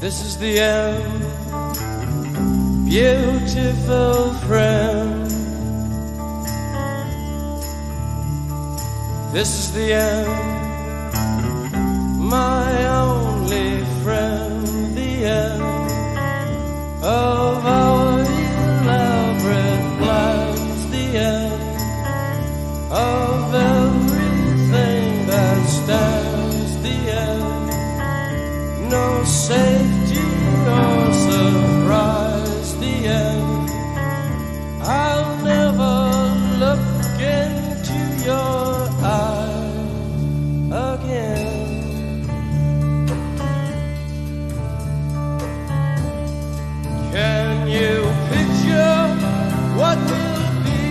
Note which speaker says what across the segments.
Speaker 1: This is the end, beautiful friend. This is the end, my only friend. The end of our elaborate plans. The end of everything that stands. The end, no safety or surprise. The end, I'll never look into your eyes again. Can you picture what will be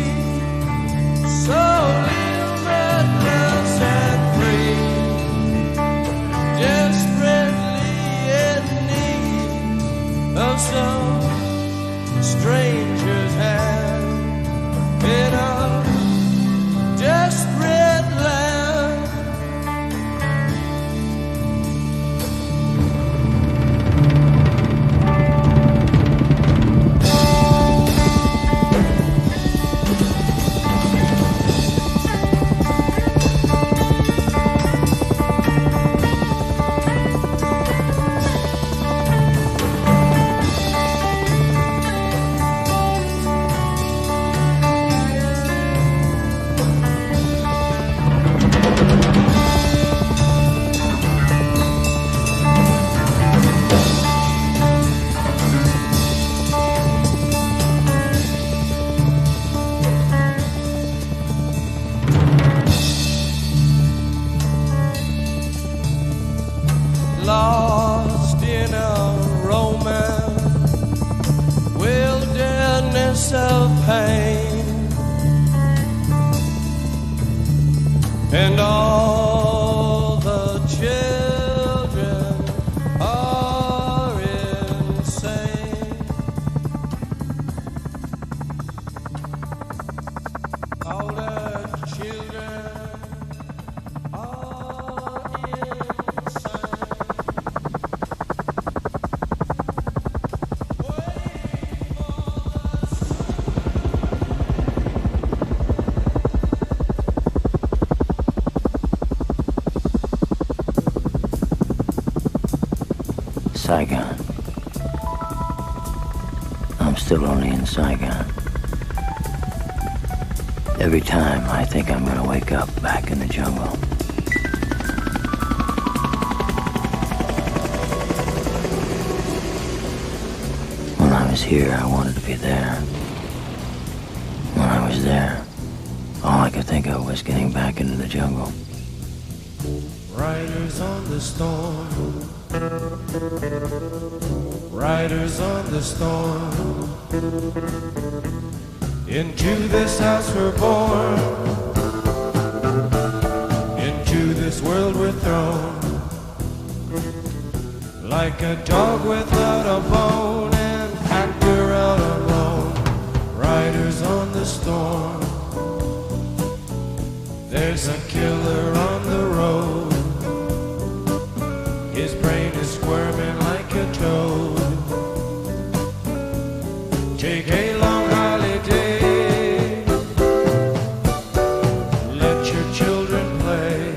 Speaker 1: so limitless and free, desperately in need of some stranger's hand in a desperate land? Lost in a romance, wilderness of pain, and all the children are insane. All the children are insane.
Speaker 2: Saigon. I'm still only in Saigon. Every time I think I'm gonna wake up back in the jungle. When I was here, I wanted to be there. When I was there, all I could think of was getting back into the jungle.
Speaker 1: Riders on the storm, riders on the storm. Into this house we're born, into this world we're thrown, like a dog without a bone and packed around alone. Riders on the storm, there's a killer on the road. His brain is squirming like a toad. Take a long holiday, let your children play.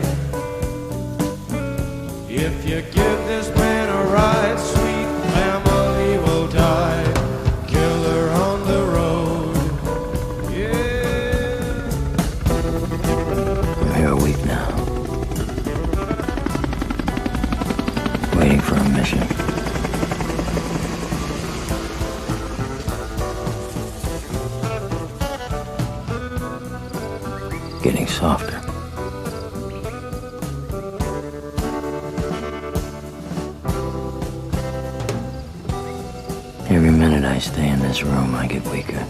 Speaker 1: If you give this man a ride, sweet family will die. Killer on the road, yeah.
Speaker 2: I'm here a week now, waiting for a mission. Getting softer. Every minute I stay in this room, I get weaker.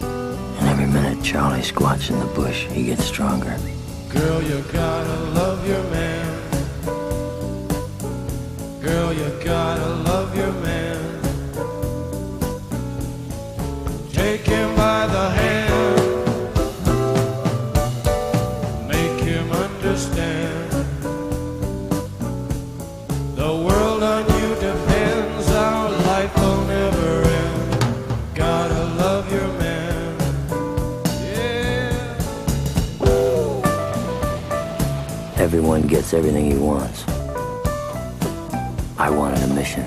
Speaker 2: And every minute Charlie squats in the bush, he gets stronger.
Speaker 1: Girl, you gotta love your man. Girl, you gotta love your man. Take him by the hand, make him understand. The world on you depends.
Speaker 2: everyone gets everything he wants. I wanted a mission.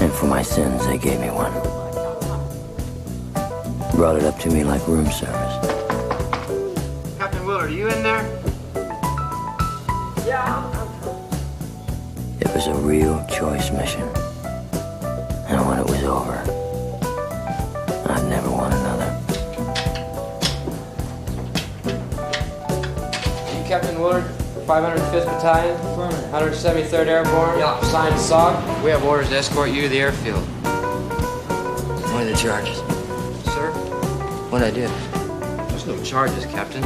Speaker 2: And for my sins, they gave me one. Brought it up to me like room service.
Speaker 3: Captain Willard, are you in there?
Speaker 2: It was a real choice mission. And when it was over, I'd never want another.
Speaker 3: You Captain Willard, 505th Battalion, 173rd Airborne, signed SOG. We have orders to escort you to the airfield.
Speaker 2: What are the charges?
Speaker 3: Sir?
Speaker 2: What'd I do?
Speaker 3: There's no charges, Captain.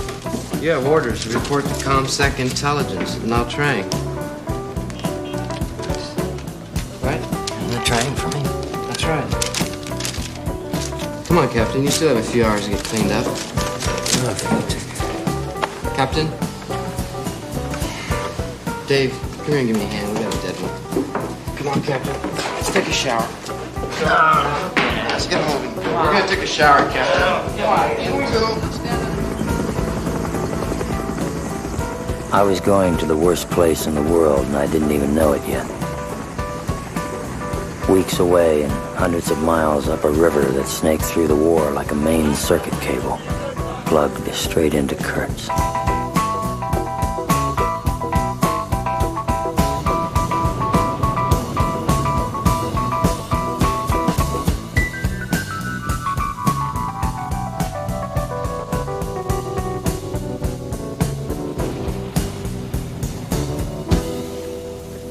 Speaker 3: You have orders to report to ComSec Intelligence in Nha Trang. Right?
Speaker 2: They're trying for me.
Speaker 3: That's right. Come on, Captain. You still have a few hours to get cleaned up. Captain? Dave, come here and give me a hand. We got a dead one. Come on, Captain. Let's take a shower. Let's get moving. We're gonna take a shower, Captain. Come on, here we go.
Speaker 2: I was going to the worst place in the world, and I didn't even know it yet. Weeks away and hundreds of miles up a river that snaked through the war like a main circuit cable, plugged straight into Kurtz.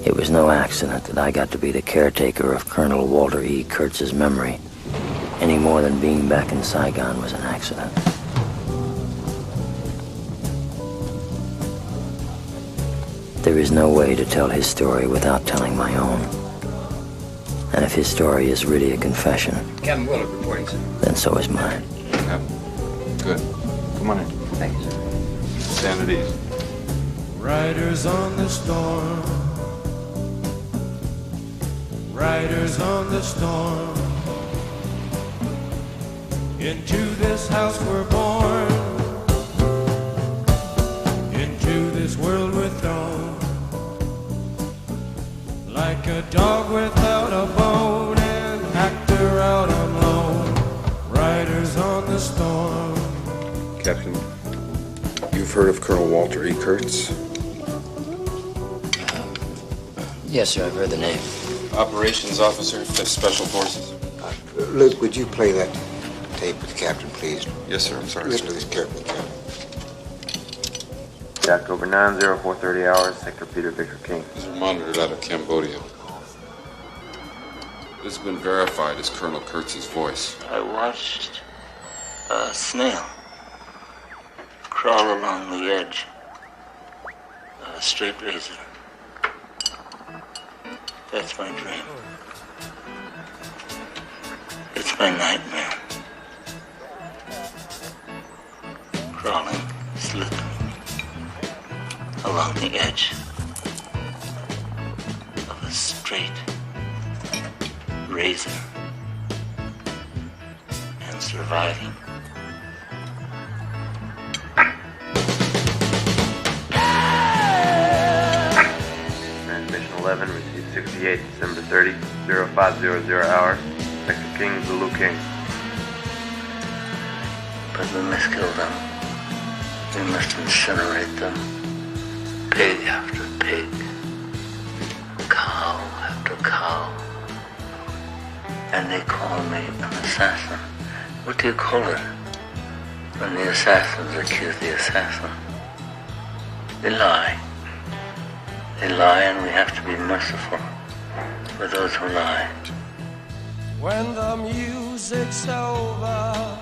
Speaker 2: It was no accident that I got to be the caretaker of Colonel Walter E. Kurtz's memory, any more than being back in Saigon was an accident. There is no way to tell his story without telling my own. And if his story is really a confession,
Speaker 3: Captain Willard reporting, sir.
Speaker 2: then so is mine.
Speaker 4: Yeah. Good. Come on in.
Speaker 3: Thank you, sir.
Speaker 4: Stand at ease.
Speaker 1: Riders on the storm. Riders on the storm. Into this house we're born. Into this world we're thrown. Like a dog without a bone, an actor out on loan. Riders on the storm.
Speaker 4: Captain, you've heard of Colonel Walter E. Kurtz?
Speaker 2: Yes, sir, I've heard the name.
Speaker 4: Operations Officer, 5th Special Forces.
Speaker 5: Luke, would you play that tape with the captain, please?
Speaker 4: Yes, sir. I'm sorry,
Speaker 5: Listen
Speaker 4: sir.
Speaker 5: to this carefully, Captain.
Speaker 6: October 9, 0430 hours, Sector Peter Victor King.
Speaker 4: These are monitored out of Cambodia. This has been verified as Colonel Kurtz's voice.
Speaker 7: I watched a snail crawl along the edge of a straight razor. That's my dream. It's my nightmare. Crawling, slithering along the edge of a straight razor and surviving.
Speaker 6: Transmission 11, received 68, December 30, 0500 hours, Sector King, Zulu King.
Speaker 7: But we must kill them. We must incinerate them. Pig after pig. Cow after cow. And they call me an assassin. What do you call it when the assassins accuse the assassin? They lie. They lie, and we have to be merciful for those who lie.
Speaker 1: When the music's over.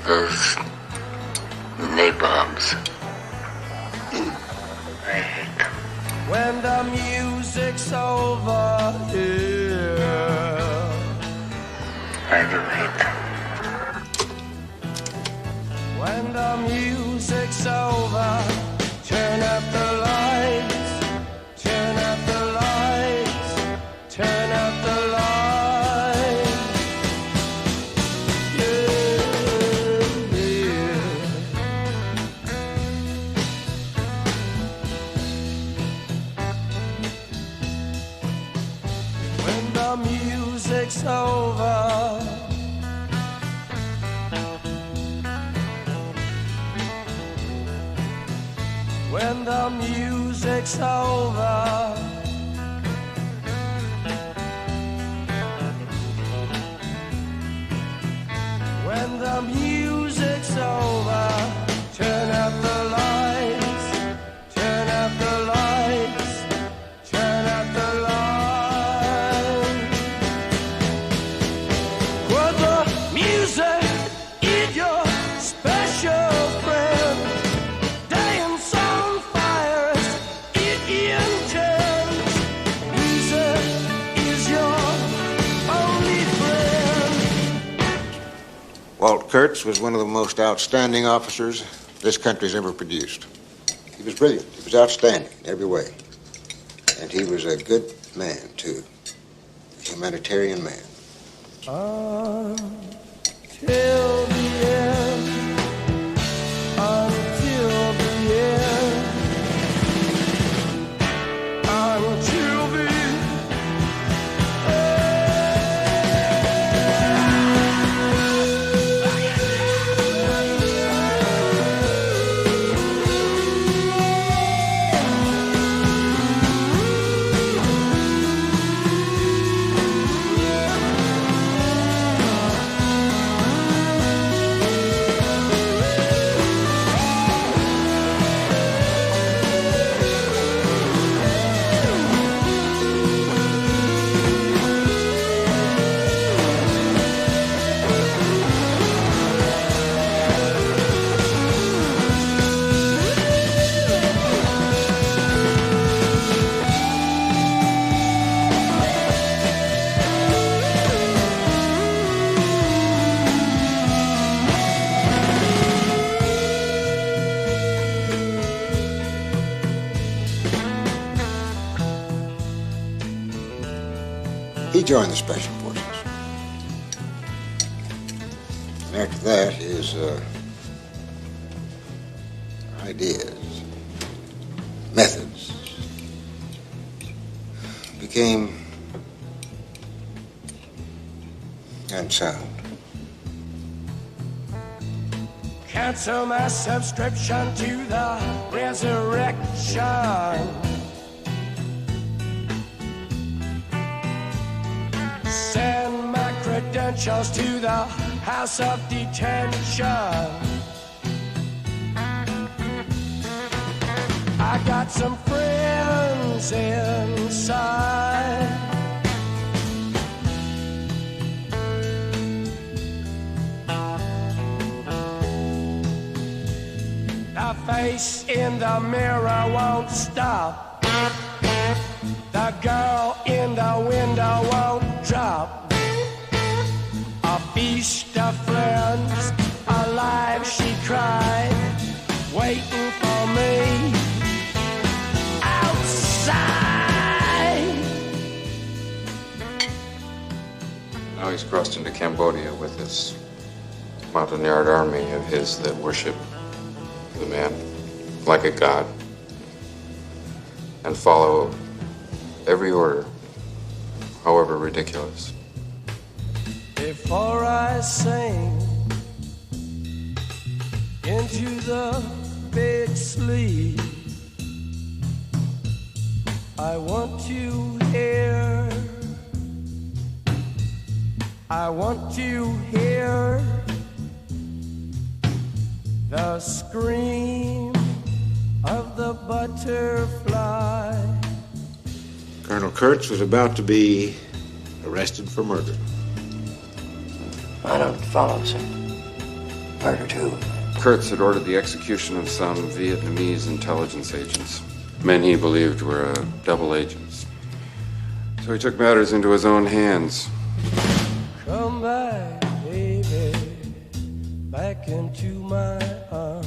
Speaker 7: Those nabobs. I hate them.
Speaker 1: When the music's over, yeah.
Speaker 7: I do hate them.
Speaker 1: When the music's over, turn up the lights, turn up the lights, turn up the lights. Yeah, yeah. over. When the music's over, when the music's over, turn out the lights, turn out the lights, turn out the lights. Put the music in your special friend. Dance on fires, it intends. Music is your only friend.
Speaker 5: Walt Kurtz was one of the most outstanding officers this country's ever produced. He was brilliant. He was outstanding in every way. And he was a good man, too. A humanitarian man.
Speaker 1: Till the end, until the end, until the
Speaker 5: He joined the Special Forces. And after that, his ideas, methods, became unsound.
Speaker 1: cancel my subscription to the resurrection. Send my credentials to the house of detention. I got some friends inside. The face in the mirror won't stop. The girl in the window won't drop. A feast of friends, alive she cried, waiting for me outside.
Speaker 4: Now he's crossed into Cambodia with this Montagnard army of his that worship the man like a god and follow every order, however ridiculous.
Speaker 1: Before I sing into the big sleep, I want to hear, I want to hear the scream of the butterfly.
Speaker 5: Colonel Kurtz was about to be arrested for murder.
Speaker 2: I don't follow, sir. Murder, too.
Speaker 4: Kurtz had ordered the execution of some Vietnamese intelligence agents, men he believed were double agents. So he took matters into his own hands.
Speaker 1: Come back, baby, back into my arms.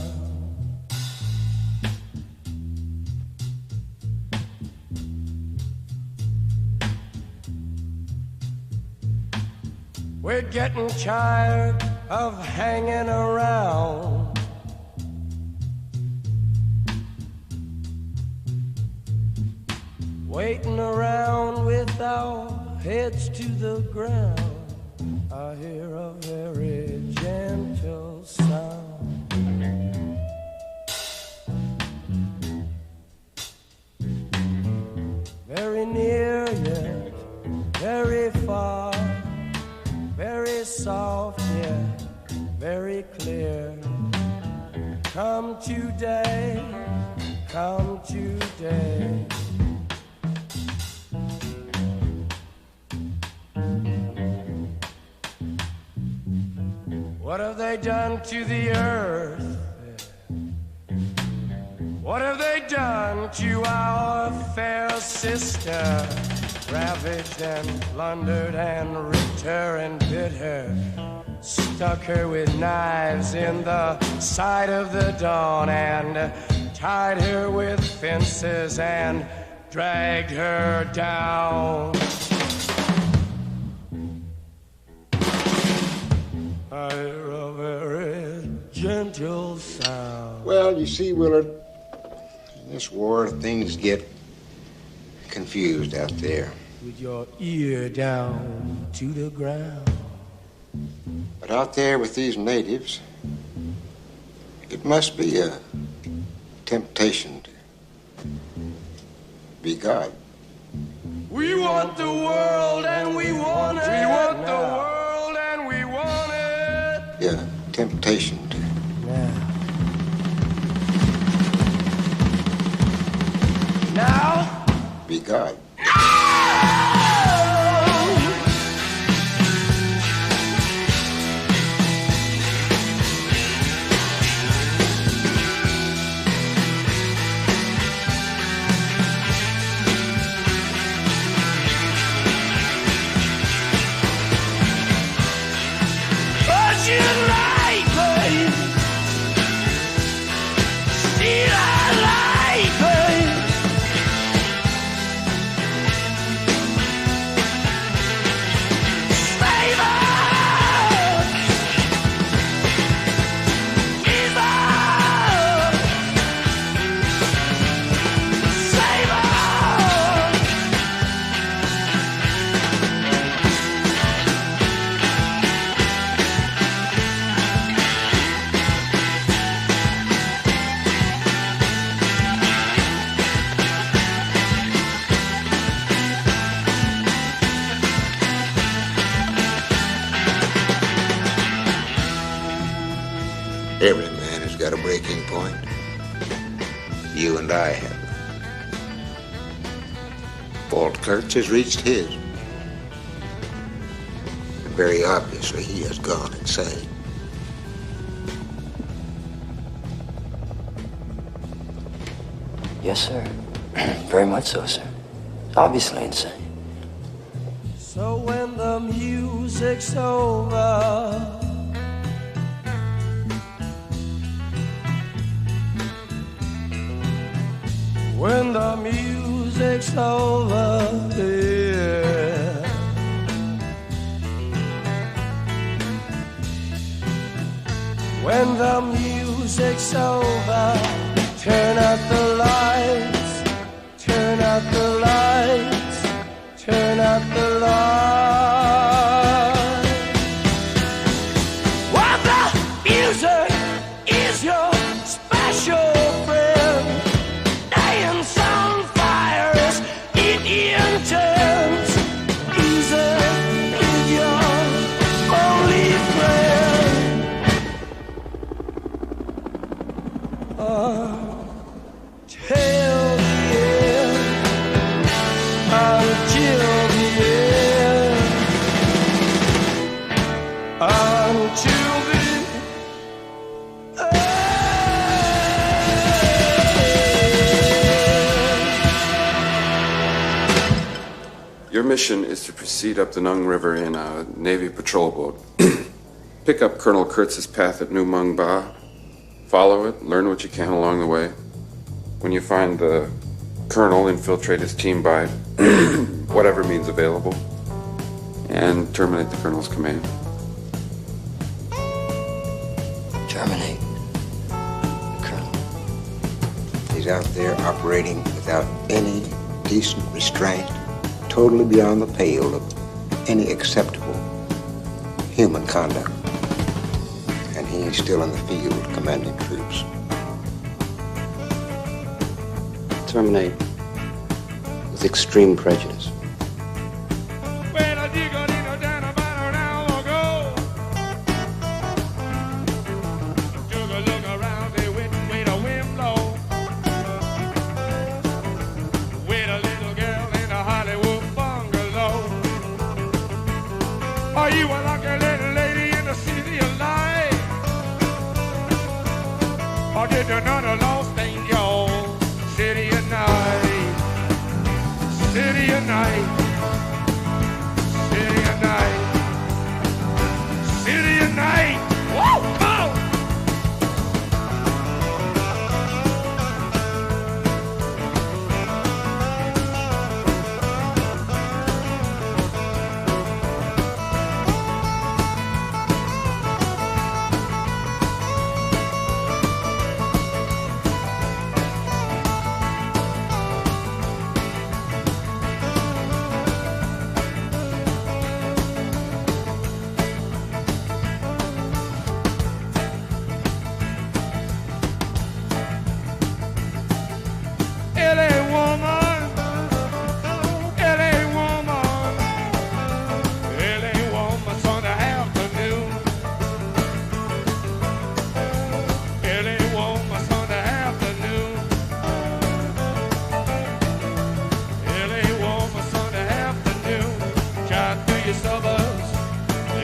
Speaker 1: We're getting tired of hanging around. Waiting around with our heads to the ground. very soft, yeah, very clear. Come today, come today. What have they done to the earth? What have they done to our fair sister? Ravaged and plundered and ripped her and bit her, stuck her with knives in the side of the dawn, and tied her with fences and dragged her down. I hear a very gentle sound.
Speaker 5: Well, you see, Willard, in this war, things get confused out there.
Speaker 1: With your ear down to the ground.
Speaker 5: But out there with these natives, it must be a temptation to be God.
Speaker 1: We want the world and we want it. We want the world and we want it.
Speaker 5: Yeah, temptation to
Speaker 1: now
Speaker 5: be God. Every man has got a breaking point. You and I have. Walt Kurtz has reached his. And very obviously, he has gone insane.
Speaker 2: Yes, sir. Very much so, sir. Obviously insane.
Speaker 1: So when the music's over, when the music's over, yeah. When the music's over, turn out the lights, turn out the lights, turn out the lights. While the music is your special friend, dance on fire is intense. Easy is your only friend. Till the end, until the end, until the
Speaker 4: Your mission is to proceed up the Nung River in a Navy patrol boat. Pick up Colonel Kurtz's path at New Mung Ba. Follow it, learn what you can along the way. When you find the colonel, infiltrate his team by whatever means available, and terminate the colonel's command.
Speaker 2: Terminate the colonel.
Speaker 5: He's out there operating without any decent restraint, totally beyond the pale of any acceptable human conduct. And he's still in the field commanding troops.
Speaker 3: Terminate with extreme prejudice.
Speaker 1: Well, I dig a down about an hour ago.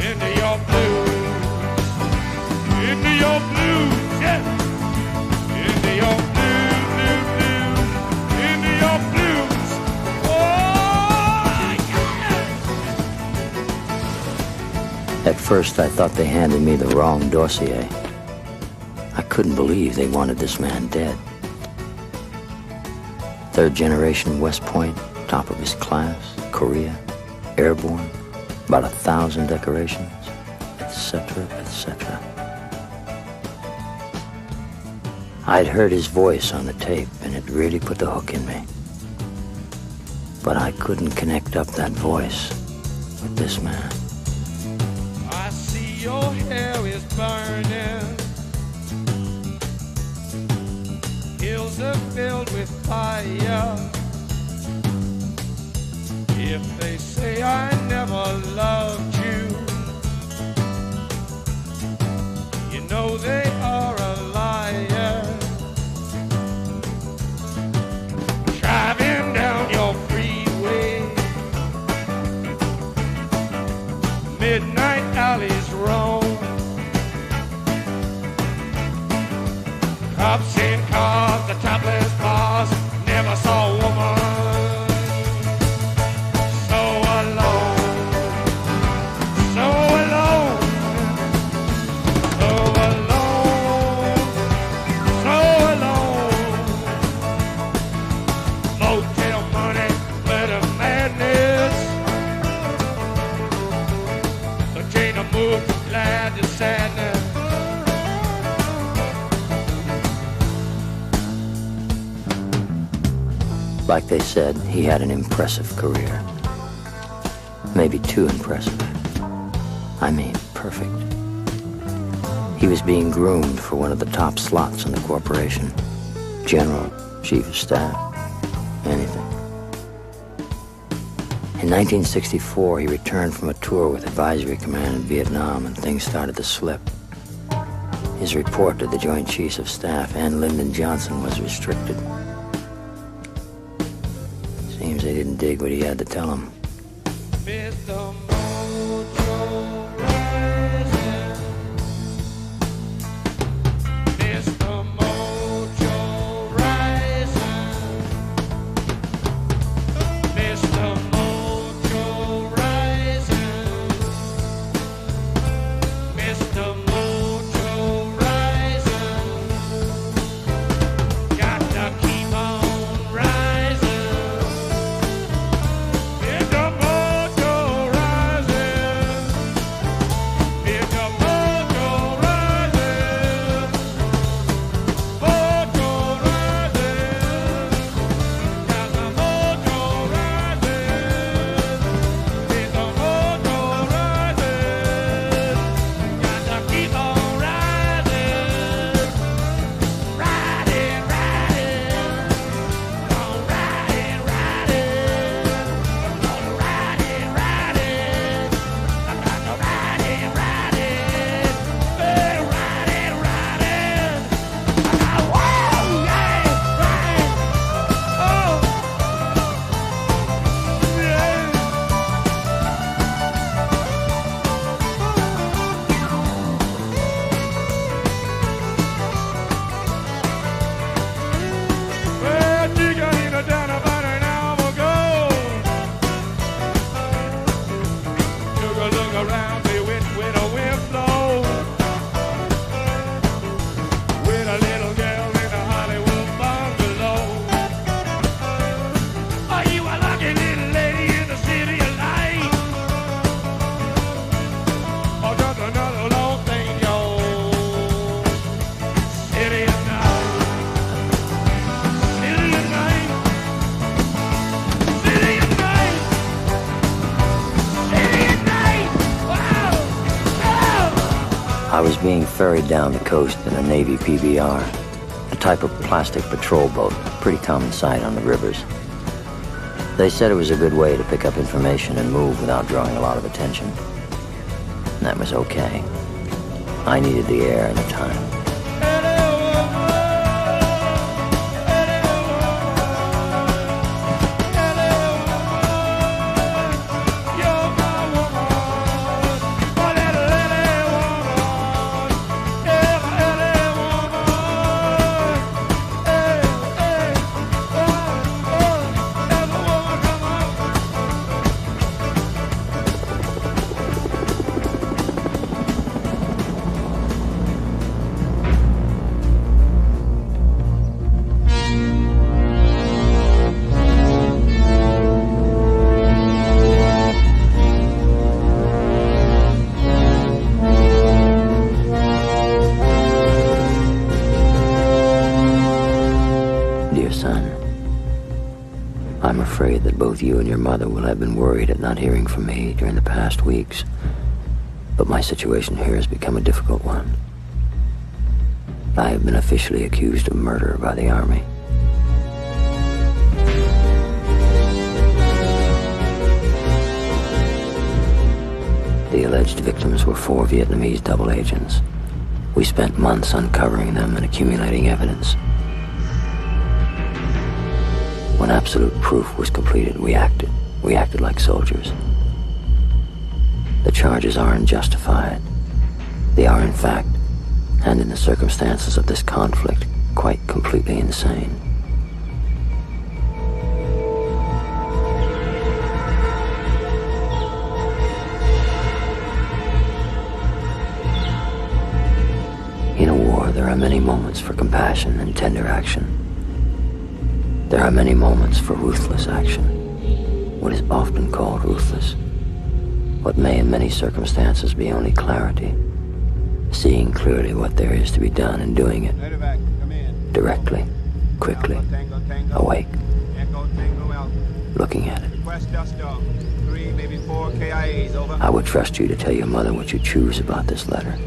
Speaker 1: into your blues, into your blues, yeah, into your blues, blues, blues, into your blues. Oh, yeah.
Speaker 2: At first, I thought they handed me the wrong dossier. I couldn't believe they wanted this man dead. Third generation West Point, top of his class, Korea, airborne, about 1,000 decorations, etc., etc. I'd heard his voice on the tape, and it really put the hook in me. But I couldn't connect up that voice with this man.
Speaker 1: I see your hair is burning. Hills are filled with fire. If they say I never loved you, you know they are a liar. Driving down your freeway, midnight alleys roam. Cops in cars, the topless bars, never saw a woman so alone, so alone, so alone, so alone. Motel money, glitter madness. So chain of move, glad to sadness.
Speaker 2: Like they said, he had an impressive career. Maybe too impressive. I mean, perfect. He was being groomed for one of the top slots in the corporation. General, chief of staff, anything. In 1964, he returned from a tour with Advisory Command in Vietnam, and things started to slip. His report to the Joint Chiefs of Staff and Lyndon Johnson was restricted. Seems they didn't dig what he had to tell them.
Speaker 1: Mr. Mojo Rising, Mr. Mojo Rising, Mr. Mojo Rising, Mr. Mojo Rising, got to keep on rising.
Speaker 2: I was being ferried down the coast in a Navy PBR, a type of plastic patrol boat, pretty common sight on the rivers. They said it was a good way to pick up information and move without drawing a lot of attention. And that was okay. I needed the air and the time.
Speaker 1: You're my woman.
Speaker 2: afraid that both you and your mother will have been worried at not hearing from me during the past weeks. But my situation here has become a difficult one. I have been officially accused of murder by the Army. The alleged victims were 4 Vietnamese double agents. We spent months uncovering them and accumulating evidence. When absolute proof was completed, we acted. We acted like soldiers. The charges are unjustified. They are, in fact, and in the circumstances of this conflict, quite completely insane. In a war, there are many moments for compassion and tender action. There are many moments for ruthless action, what is often called ruthless, what may in many circumstances be only clarity, seeing clearly what there is to be done and doing it, directly, quickly, awake, looking at it. I would trust you to tell your mother what you choose about this letter.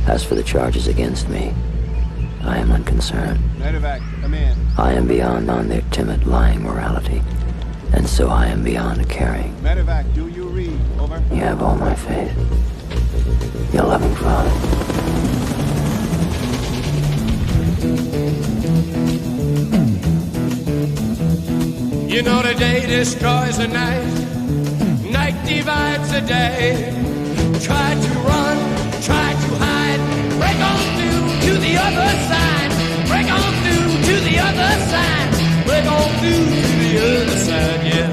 Speaker 2: As for the charges against me, I am unconcerned. I am beyond on their timid, lying morality, and so I am beyond a caring.
Speaker 8: Medevac, do you read? Over.
Speaker 2: You have all my faith. Your loving father.
Speaker 1: You know the day destroys the night, night divides the day. Try to run, try to hide, break on through to the other side. Break on through to the other side. Break on through to the other side, yeah.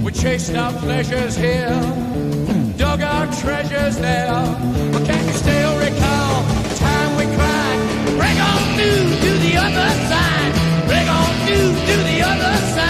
Speaker 1: We chased our pleasures here, dug our treasures there. But can you still recall the time we cried? Break on through to the other side. Break on through to the other side.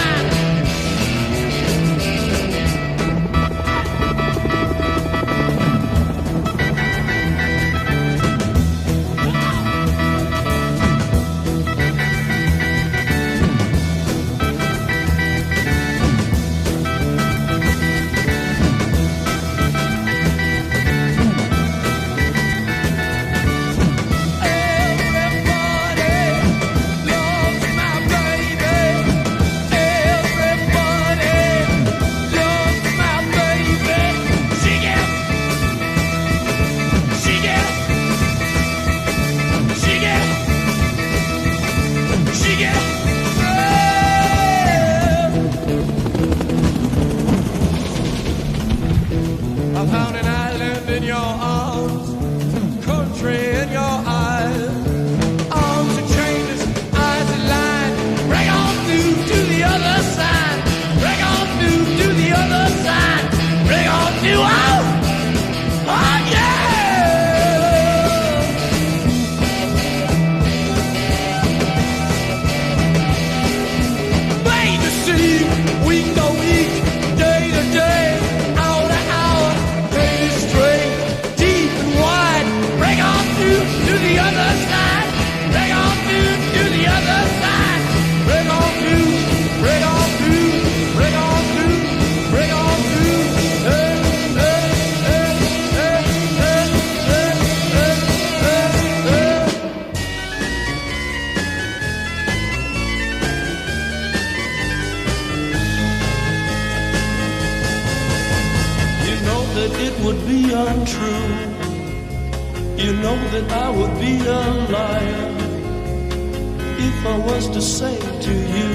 Speaker 1: I found an island in your arms, country in your eyes. Arms are chainless, eyes are lined. Break on through to the other side. Break on through to the other side. Break on through, oh yeah! Made to see, week to week, day to day. To the other side, break on through to the other side, break on through, break on through, break on through, break on through. Hey, hey, hey, hey, hey, hey, hey, hey, hey. You know that it would be untrue. You know that I would be a liar if I was to say to you,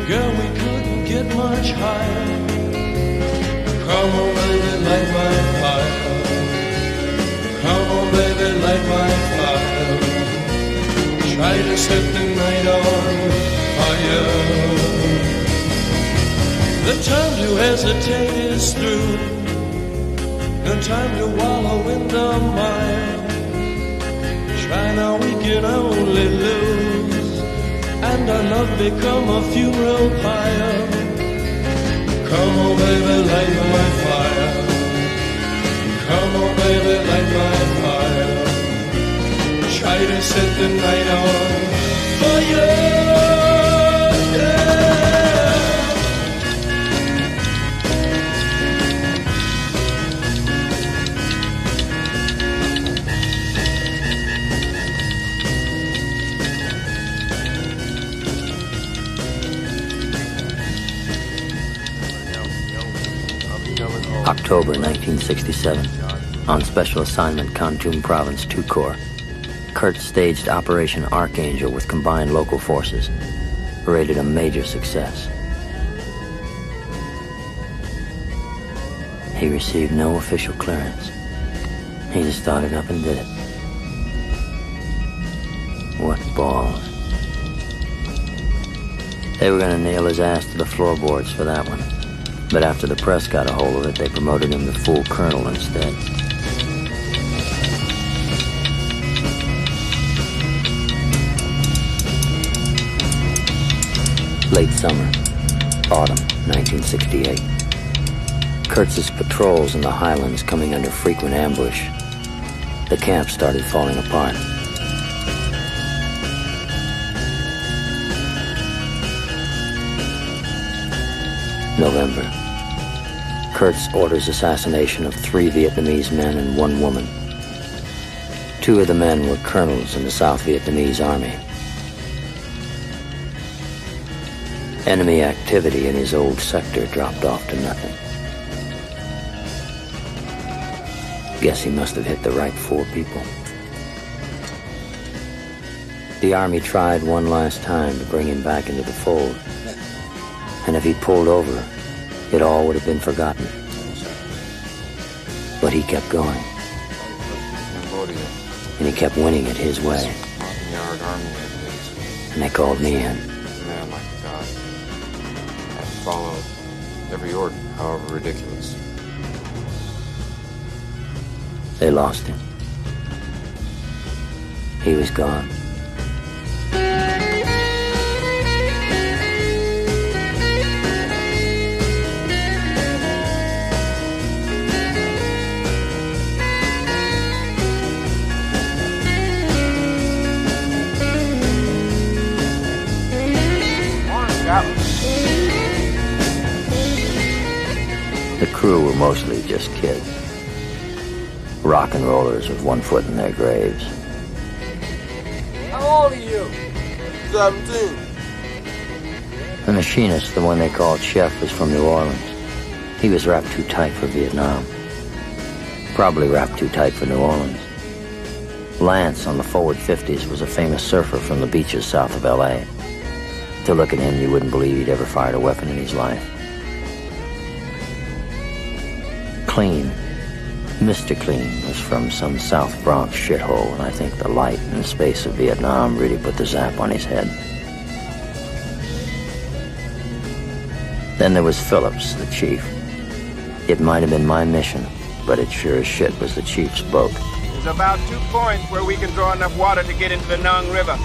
Speaker 1: girl, we couldn't get much higher. Come on, baby, light my fire. Come on, baby, light my fire. Try to set the night on fire. The time to hesitate is through. No time to wallow in the mire. Try now, we can only lose, and our love become a funeral pyre. Come on, baby, light my fire. Come on, baby, light my fire. Try to set the night yours, for you.
Speaker 2: October 1967. On special assignment, Kontum Province 2 Corps. Kurtz staged Operation Archangel with combined local forces. Rated a major success. He received no official clearance. He just started up and did it. What balls. They were going to nail his ass to the floorboards for that one. But after the press got a hold of it, they promoted him to full colonel instead. Late summer, autumn, 1968. Kurtz's patrols in the highlands coming under frequent ambush. The camp started falling apart. November. Kurtz orders assassination of 3 Vietnamese men and 1 woman. 2 of the men were colonels in the South Vietnamese Army. Enemy activity in his old sector dropped off to nothing. Guess he must have hit the right 4 people. The Army tried one last time to bring him back into the fold. And if he pulled over, it all would have been forgotten. But he kept going. And he kept winning it his way. And they called me in.
Speaker 4: Man like God. And followed every order, however ridiculous.
Speaker 2: They lost him. He was gone. The crew were mostly just kids. Rock and rollers with 1 foot in their graves.
Speaker 1: How old are you?
Speaker 9: 17.
Speaker 2: The machinist, the one they called Chef, was from New Orleans. He was wrapped too tight for Vietnam. Probably wrapped too tight for New Orleans. Lance, on the forward 50s, was a famous surfer from the beaches south of L.A. To look at him, you wouldn't believe he'd ever fired a weapon in his life. Clean, Mr. Clean, was from some South Bronx shithole, and I think the light and space of Vietnam really put the zap on his head. Then there was Phillips, the chief. It might have been my mission, but it sure as shit was the chief's boat.
Speaker 10: There's about 2 points where we can draw enough water to get into the Nung River.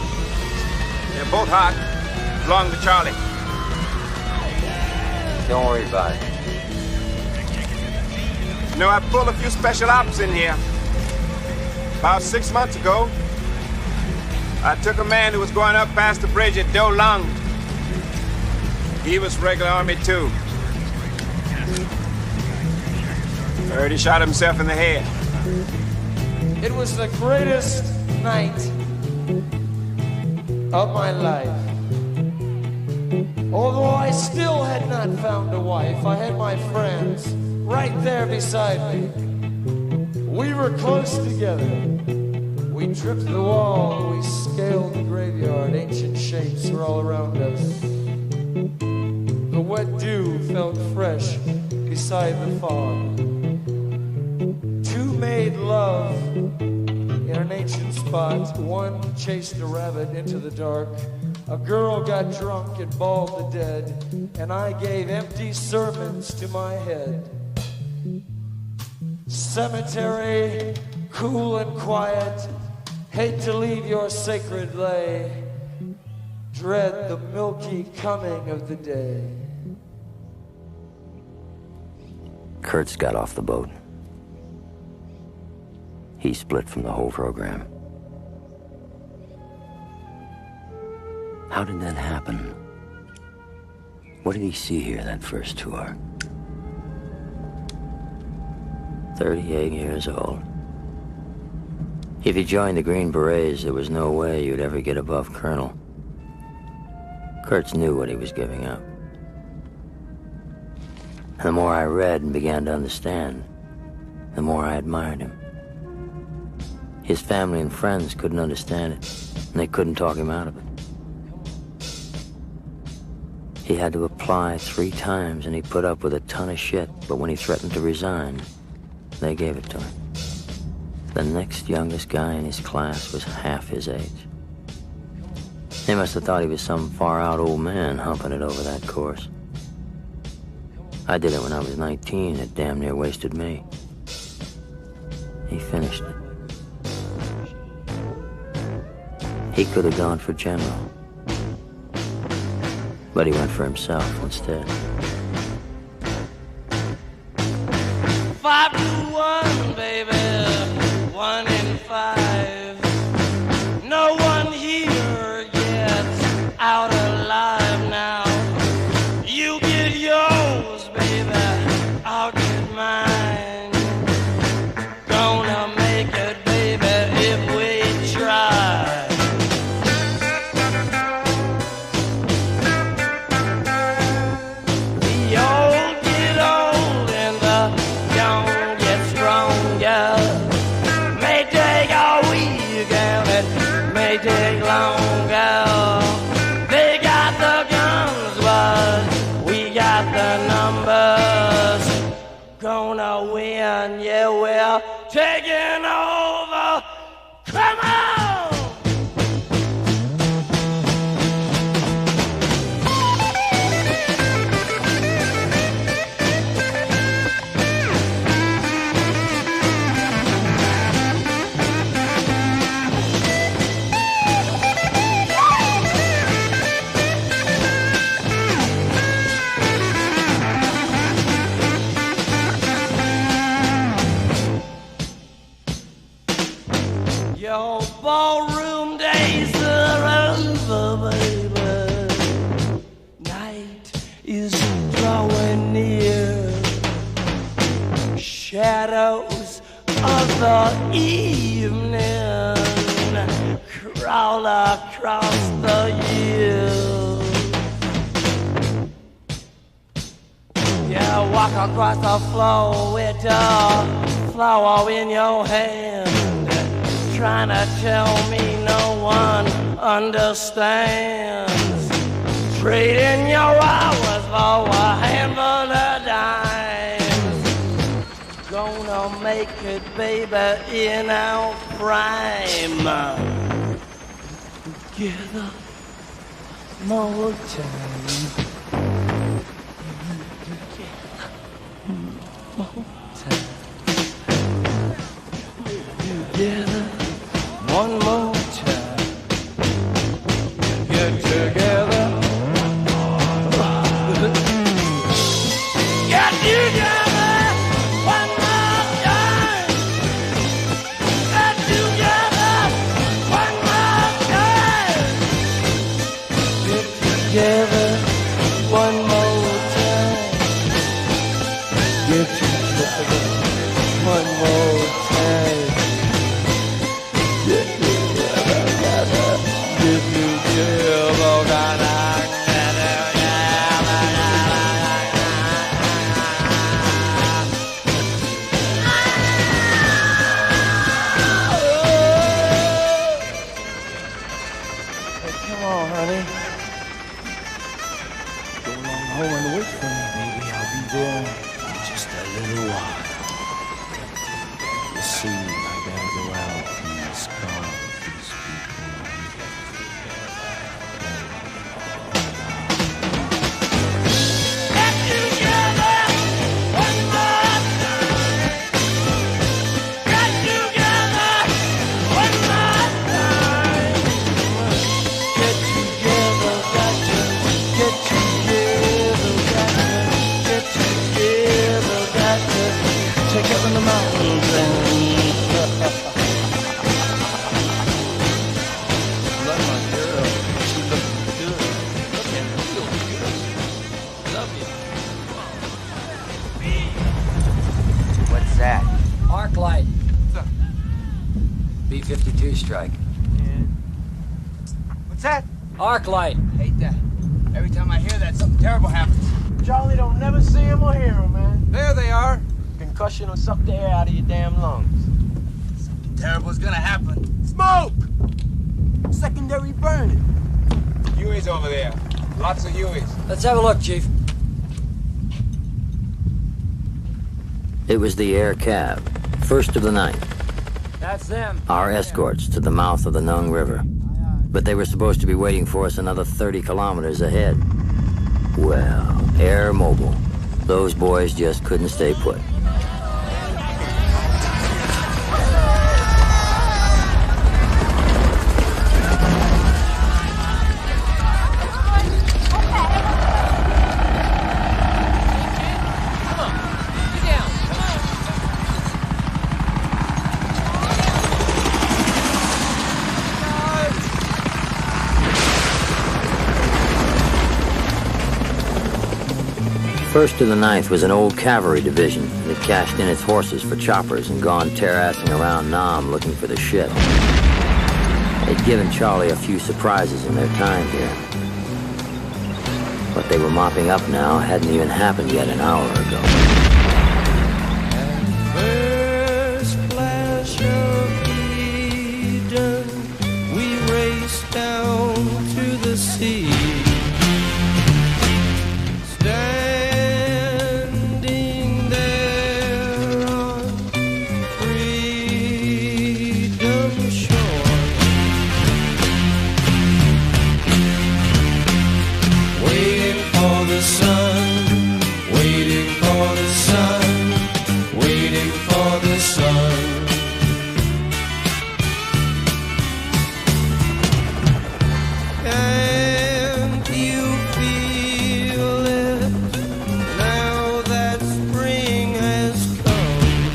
Speaker 10: They're both hot. Belong to Charlie.
Speaker 2: Don't worry about it.
Speaker 10: You know, I pulled a few special ops in here. About 6 months ago, I took a man who was going up past the bridge at Do Long. He was regular Army too. Heard he shot himself in the head.
Speaker 1: It was the greatest night of my life. Although I still had not found a wife, I had my friends right there beside me. We were close together. We tripped the wall, we scaled the graveyard. Ancient shapes were all around us. The wet dew felt fresh beside the fog. 2 made love in an ancient spot. 1 chased a rabbit into the dark. A girl got drunk and bawled the dead, and I gave empty sermons to my head. Cemetery, cool and quiet, hate to leave your sacred lay, dread the milky coming of the day.
Speaker 2: Kurtz got off the boat. He split from the whole program. How did that happen? What did he see here that first tour? 38 years old. If you joined the Green Berets, there was no way you'd ever get above Colonel. Kurtz knew what he was giving up. And the more I read and began to understand, the more I admired him. His family and friends couldn't understand it, and they couldn't talk him out of it. He had to apply 3 times, and he put up with a ton of shit, but when he threatened to resign, they gave it to him. The next youngest guy in his class was half his age. They must have thought he was some far-out old man humping it over that course. I did it when I was 19. It damn near wasted me. He finished it. He could have gone for general, but he went for himself instead.
Speaker 1: 5 to 1, baby, 1 in 5. No one here gets out alive now. You get yours, baby, I'll get mine. Gonna make it, baby, if we try. The old get old and the young get stronger. May take a week and it may take longer. They got the guns, but we got the numbers. Gonna win, yeah, we're taking over. Come on! Your ballroom days are over, baby. Night is drawing near. Shadows of the evening crawl across the years. Yeah, walk across the floor with a flower in your hand. Trying to tell me no one understands. Trading your hours for a handful of dimes. Gonna make it, baby, in our prime. Together, more time. More time. Together. One more time, get together. Get together one more time. Get together one more time. Get together one more time. Get together one more time. Come on, honey. Go along home and wait for me, baby. I'll be there in just a little while. You see, I gotta go out in this car with these people. Get together one more time. Get together one more time. Get together, got to get together, got to get together, got to
Speaker 2: Arc light.
Speaker 10: What's up?
Speaker 2: B-52 strike.
Speaker 10: What's that?
Speaker 2: Arc light.
Speaker 10: Hate that. Every time I hear that, something terrible happens.
Speaker 9: Charlie don't never see him or hear him, man.
Speaker 10: There they are.
Speaker 9: Concussion will suck the air out of your damn lungs.
Speaker 10: Something terrible is gonna happen. Smoke!
Speaker 9: Secondary burning.
Speaker 10: Huey's over there. Lots of Hueys.
Speaker 2: Let's have a look, Chief. It was the air cab, first of the night.
Speaker 9: That's them.
Speaker 2: Our escorts to the mouth of the Nung River. But they were supposed to be waiting for us another 30 kilometers ahead. Well, Air Mobile. Those boys just couldn't stay put. First to the Ninth was an old cavalry division that cashed in its horses for choppers and gone terrassing around Nam looking for the ship. They'd given Charlie a few surprises in their time here. What they were mopping up now hadn't even happened yet an hour ago.
Speaker 1: First flash of Eden, we raced down to the sea. Standing there on freedom shore, waiting for the sun, waiting for the sun, waiting for the sun. Can't you feel it now that spring has come?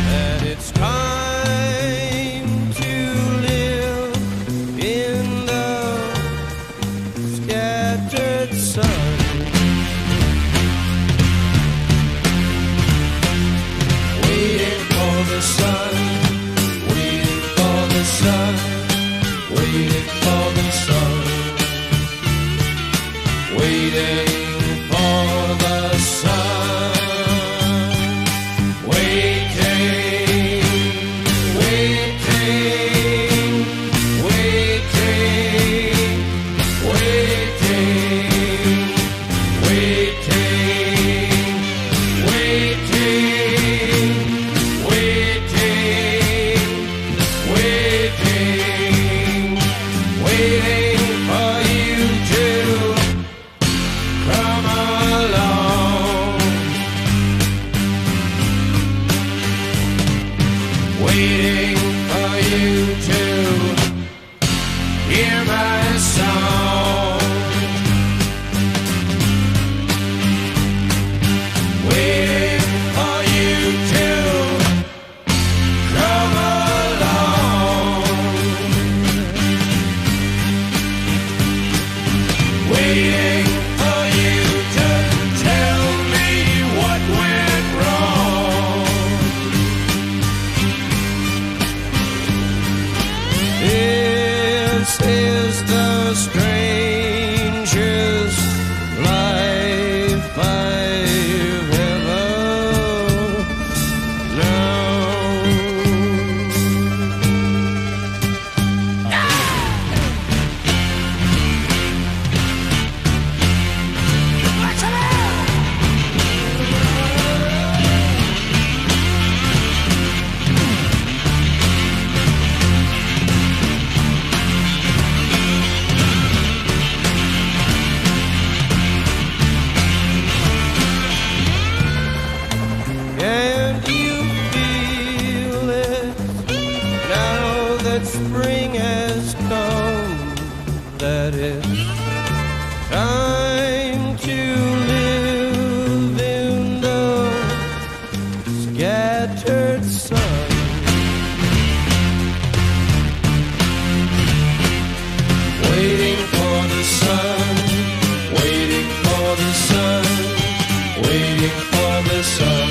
Speaker 1: That it's time to live in the scattered sun. Waiting for the sun, waiting for the sun, waiting for the sun, waiting for the sun, waiting, waiting, waiting, waiting, waiting, waiting, waiting, waiting for you to come along. Waiting for you to hear my song. Waiting for you to come along. Waiting for you to tell me what went wrong. This is the strangest life I've ever known. Can't you feel it now that spring has come? That it's time to live in the scattered sun. Waiting for the sun, waiting for the sun, waiting for the sun.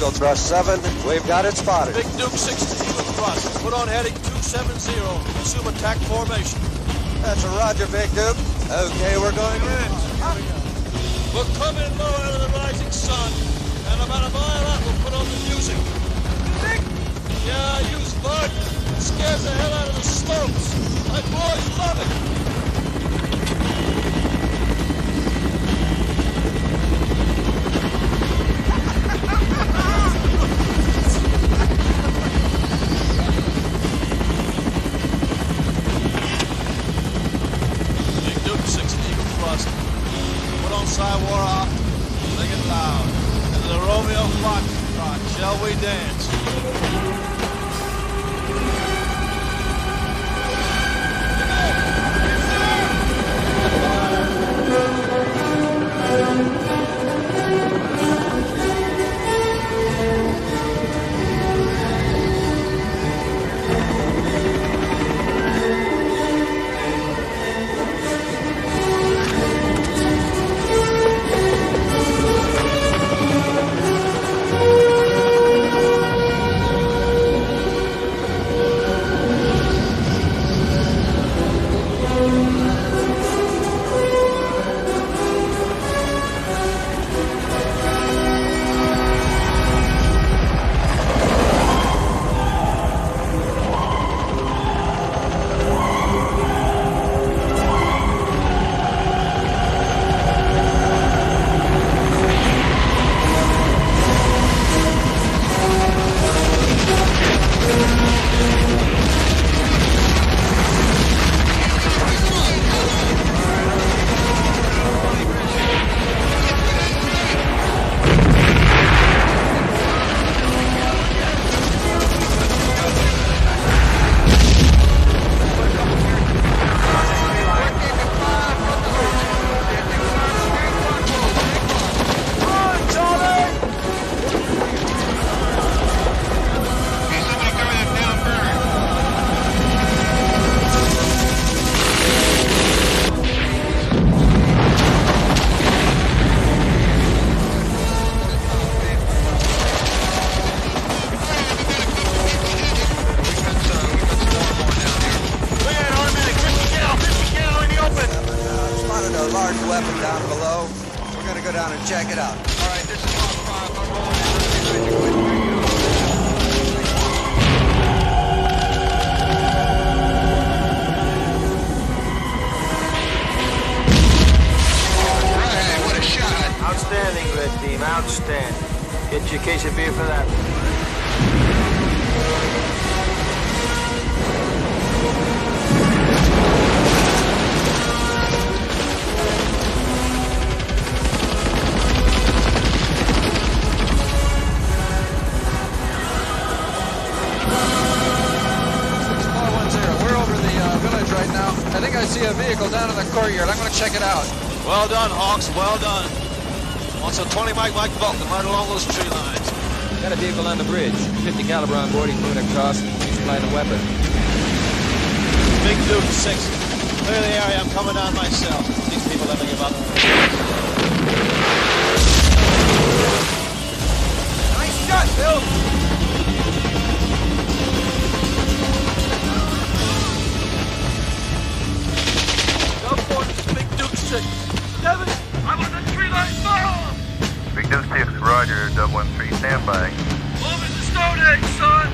Speaker 11: Vehicle thrust 7. We've got it spotted.
Speaker 12: Big Duke 60 with thrust. Put on heading 270. Assume attack formation.
Speaker 11: That's a roger, Big Duke. Okay, we're going in.
Speaker 12: We'll come in low out of the rising sun. And about a mile out, we'll put on the music. Music? Yeah, use bud. It scares the hell out of the slopes. My boys love it. Big Duke 60 thrust. Put on Cywar off. Sing it loud. And the Romeo Foxtrot. Shall we dance?
Speaker 11: Check it out.
Speaker 13: All right, this is Mark 5. I'm rolling.
Speaker 12: Right, what a shot. Outstanding, Red Team, outstanding. Get you a case of beer for that.
Speaker 14: Right now. I think I see a vehicle down in the courtyard. I'm going to check it out.
Speaker 12: Well done, Hawks. Well done. Wants a 20 Mike Vulcan right along those tree lines.
Speaker 9: Got a vehicle on the bridge. 50 caliber on board. He's moving across. He's flying a weapon.
Speaker 12: Big Duke 6. Clear the area. I'm coming down myself. These people never give up.
Speaker 9: Nice shot, Bill.
Speaker 12: Devin, I'm on the tree line. Fire!
Speaker 6: Big Duke 6, Roger, 013, stand by.
Speaker 12: Moving the Stone Age, son!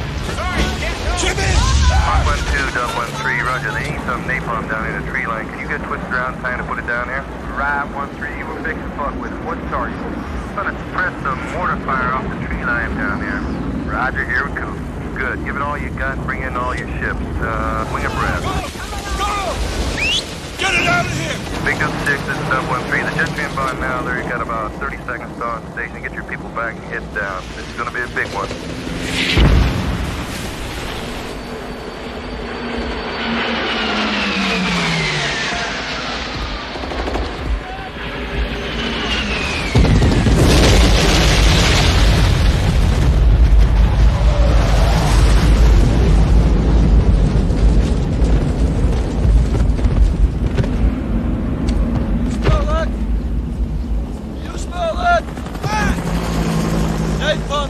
Speaker 12: Jimmy!
Speaker 6: 112, 013, Roger, they need some napalm down in the tree line. Can you get twisted around time to put it down here?
Speaker 15: Right, 13, we're fixing to fuck with it. What's the target?
Speaker 6: I'm gonna suppress some mortar fire off the tree line down here.
Speaker 15: Roger, here we go.
Speaker 6: Good, give it all you got, bring in all your ships. Wing abreast.
Speaker 12: Go! Get it out of here!
Speaker 6: Big Duke 6, this is 013. The jet's being bound now. There, you got about 30 seconds to on station. Get your people back and head down. This is gonna be a big one.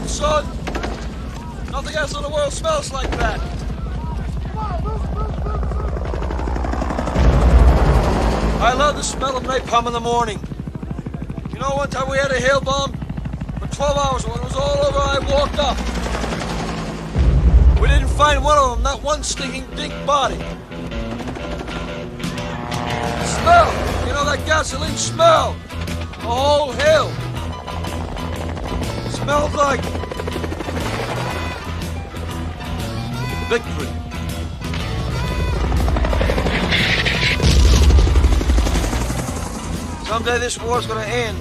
Speaker 12: Son! I love the smell of napalm in the morning. You know, one time we had a hail bomb for 12 hours. When it was all over, I walked up. We didn't find one of them, not one stinking dink body. The smell, you know, that gasoline smell. The whole hill. It smelled like victory. Someday this war's gonna end.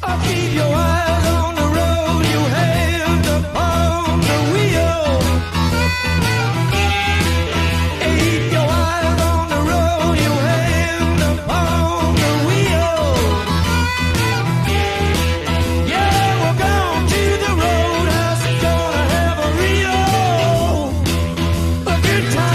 Speaker 1: I'll keep your eyes on the road, your hands upon the wheel. Keep your eyes on the road, your hands upon the wheel. Yeah, we're going to the roadhouse, gonna have a good time.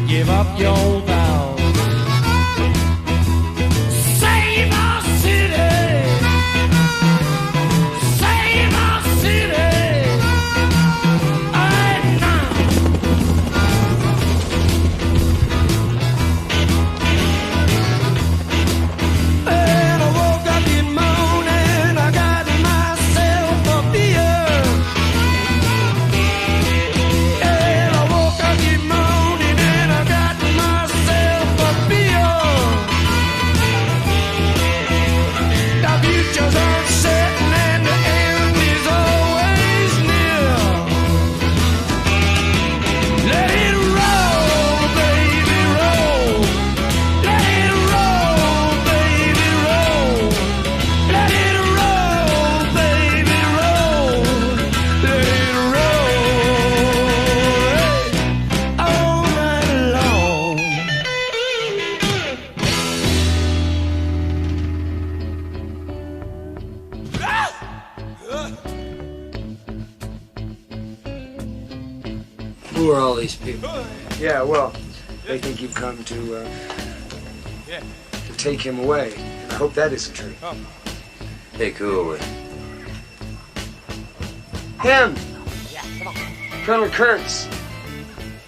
Speaker 1: Give up your vows. Save our city. Save our city. Right now. And I woke up in morning, I got myself a beer. And I woke up in morning and I got myself a beer. The future's uncertain and the end is always near. Let it roll, baby, roll. Let it roll, baby, roll. Let it roll, baby, roll. Let it roll all night long.
Speaker 3: Who are all these people? Yeah, well, they think you've come to take him away. And I hope that isn't true.
Speaker 2: Take who away?
Speaker 3: Him! Colonel Kurtz.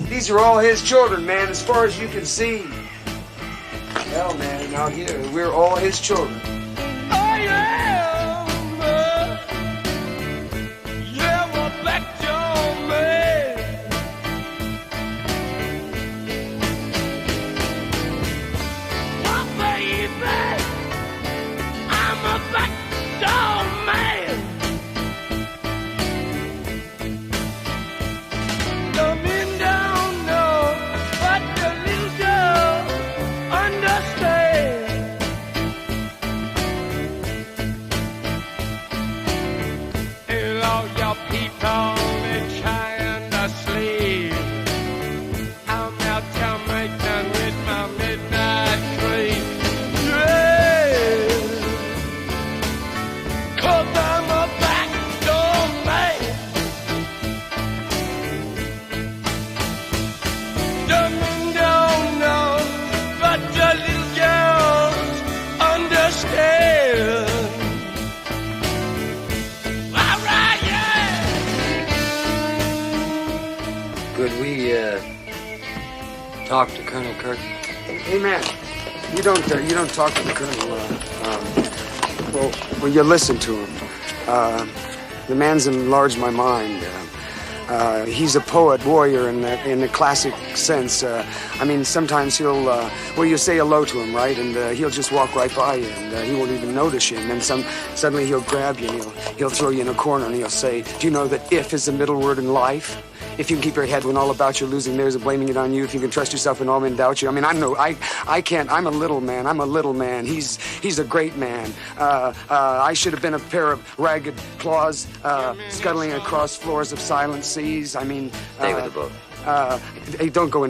Speaker 3: These are all his children, man, as far as you can see. Hell, man, out here, we're all his children.
Speaker 1: I am, yeah, we're back, your man. Oh, baby, I'm a back door man.
Speaker 16: Could we, talk to Colonel Kurtz?
Speaker 17: Hey, man, you don't talk to the Colonel, well, you listen to him. The man's enlarged my mind. He's a poet, warrior in the classic sense. I mean, sometimes you'll say hello to him, right? And he'll just walk right by you, and he won't even notice you. And then suddenly he'll grab you, and he'll throw you in a corner, and he'll say, do you know that if is the middle word in life? If you can keep your head when all about you losing theirs and blaming it on you, if you can trust yourself when all men doubt you. I mean, I can't. I'm a little man. He's a great man. I should have been a pair of ragged claws scuttling across floors of silent seas. I mean,
Speaker 2: stay with the boat.
Speaker 17: Hey, don't go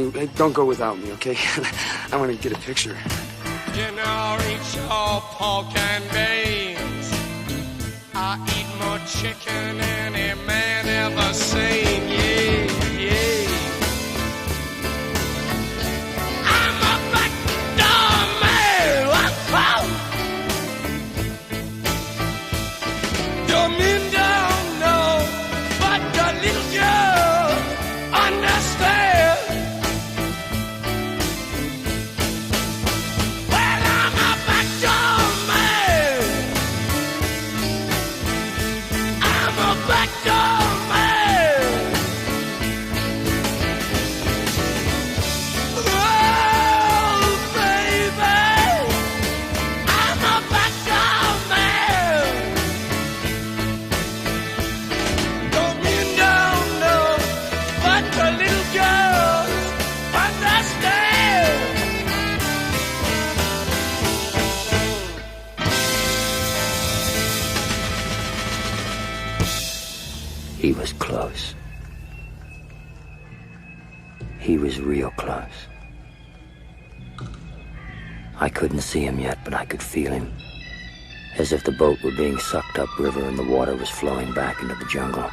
Speaker 17: without me, okay? I want to get a picture.
Speaker 1: You know, eat your pork and beans. I eat more chicken than any man ever seen. Yeah, yeah. I'm a backdoor man. Your men don't know, but the little girl understand. Well, I'm a backdoor man. I'm a backdoor man. Oh, baby, I'm a backdoor man. Don't mean don't know, but the little girls understand.
Speaker 2: He was close. He was real close. I couldn't see him yet, but I could feel him. As if the boat were being sucked upriver and the water was flowing back into the jungle.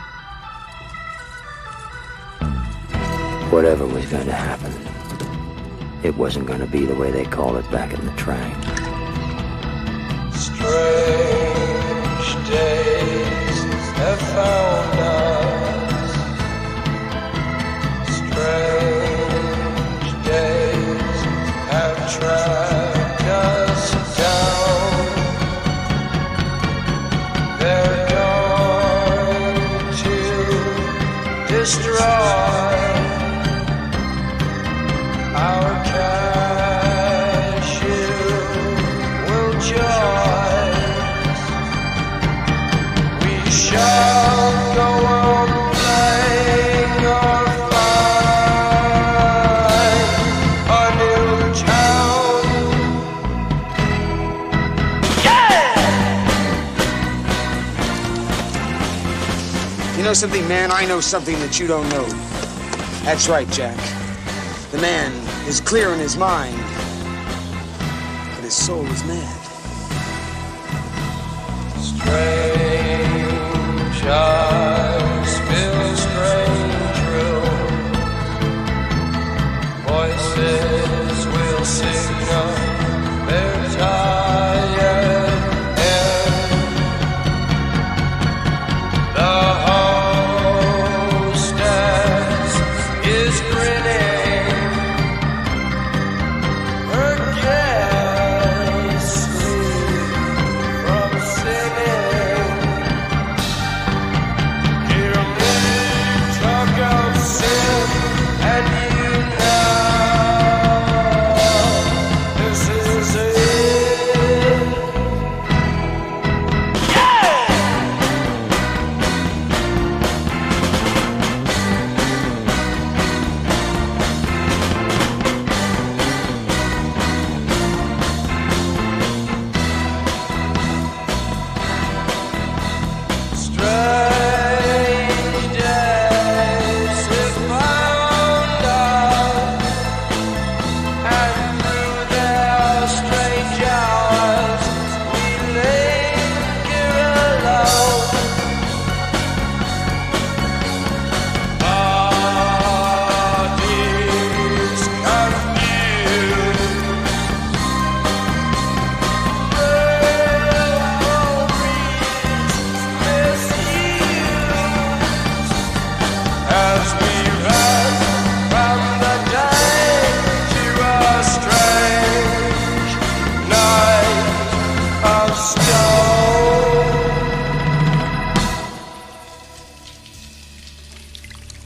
Speaker 2: Whatever was going to happen, it wasn't going to be the way they call it back in the train.
Speaker 1: Strange days have found us. Strange days have tracked us down. They're going to destroy our cash. You will join. We shall go on playing our find a new town. Yeah!
Speaker 17: You know something, man? I know something that you don't know. That's right, Jack. The man is clear in his mind, but his soul is mad.
Speaker 1: Strange eyes fill strange room. Voices will signal their tired end. The hostess is grinning. Her guests sleep from singing.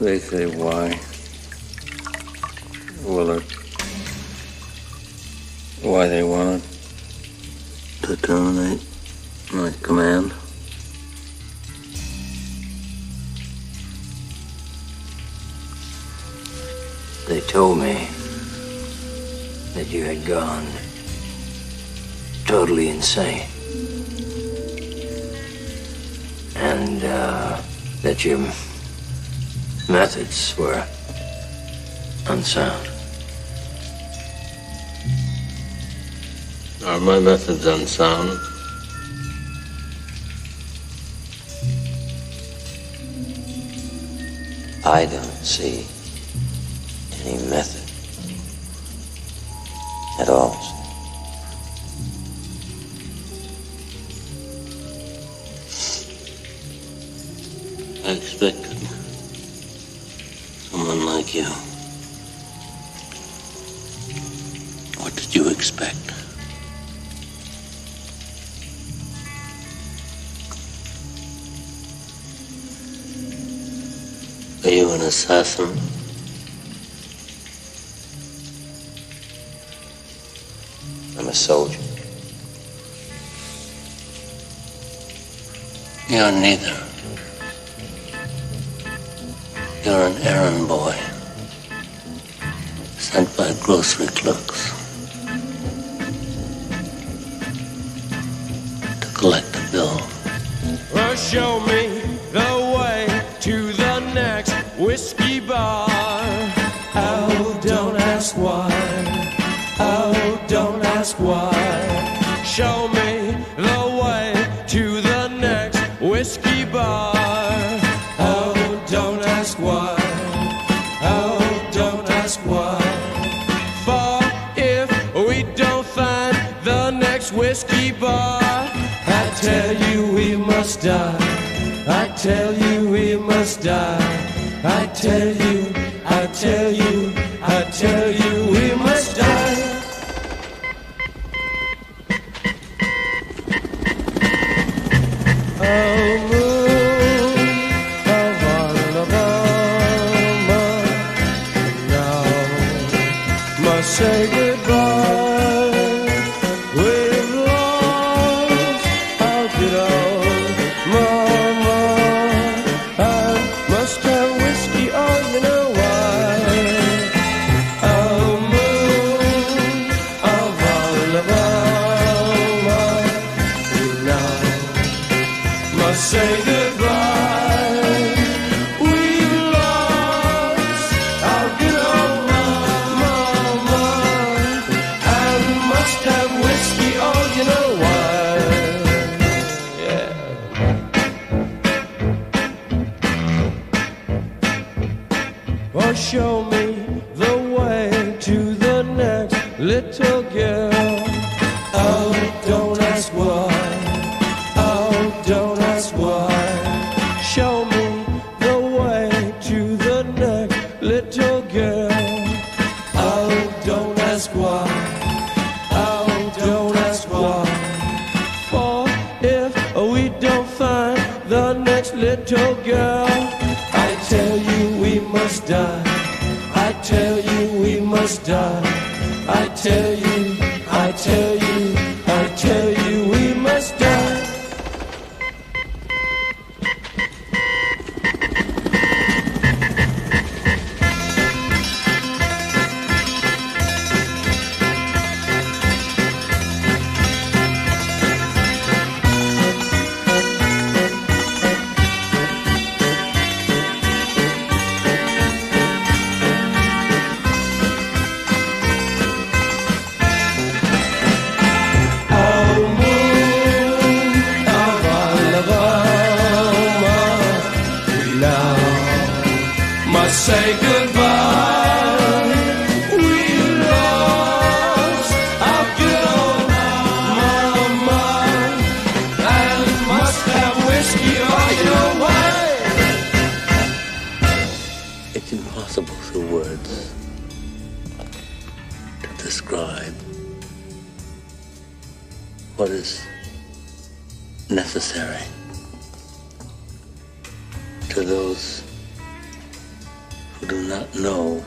Speaker 16: They say why. Willard. Why they wanted to terminate my command.
Speaker 2: They told me that you had gone totally insane. And that your methods were unsound.
Speaker 16: Are my methods unsound?
Speaker 2: I don't see any method at all.
Speaker 16: I expected someone like you. What did you expect? Are you an assassin?
Speaker 2: I'm a soldier.
Speaker 16: You're neither. You're an errand boy, sent by grocery clerks to collect the bill.
Speaker 1: Well, show me the way to the next whiskey bar. Oh, don't ask why. Oh, don't ask why. Show me the way to the next whiskey bar. Oh, don't ask why. Oh, don't ask why. For if we don't find the next whiskey bar, I tell you we must die. I tell you we must die. I tell you, I tell you, I tell you we must die. Oh, moon of Alabama, now must say goodbye. We've lost our good old mama. I must have whiskey, oh, you know why. Oh, moon of Alabama, now must say goodbye. We've lost our good old mama, and must have whiskey, oh, you know why. Yeah. Or show me the way to the next little girl. Oh, don't ask why. Oh, don't ask why. Show me the way to the next little girl. Oh, don't ask why. Oh, don't ask why. For if we don't find the next little girl, I tell you we must die. I tell you we must die. I tell you, I tell you, I tell you we must die. Say goodbye. We lost our good old mama, and must have whiskey, oh, you know why.
Speaker 16: It's impossible through words to describe what is necessary to those
Speaker 7: do not know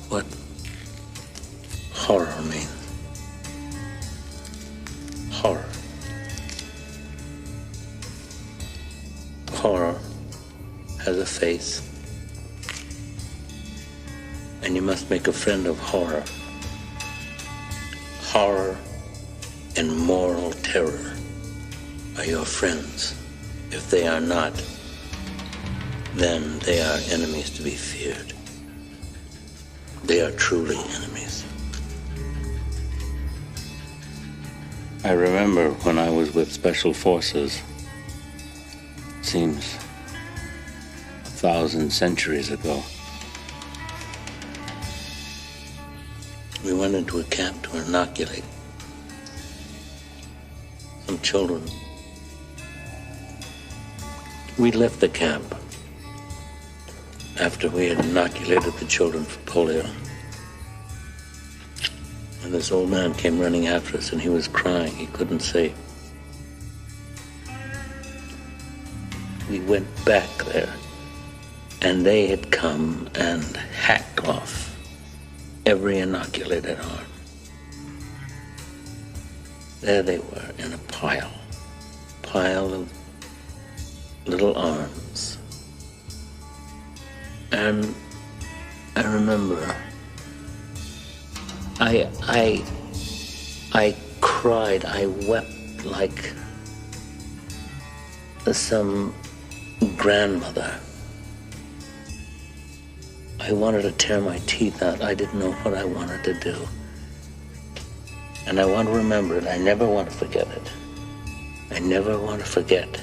Speaker 7: what horror means. Horror. Horror has a face, and you must make a friend of horror. Horror and moral terror are your friends. If they are not, then they are enemies to be feared. They are truly enemies. I remember when I was with Special Forces, seems 1,000 centuries ago. We went into a camp to inoculate some children. We left the camp after we had inoculated the children for polio. And this old man came running after us, and he was crying. He couldn't say. We went back there, and they had come and hacked off every inoculated arm. There they were in a pile of little arms. And I remember I cried, I wept like some grandmother. I wanted to tear my teeth out. I didn't know what I wanted to do. And I want to remember it. I never want to forget it. I never want to forget.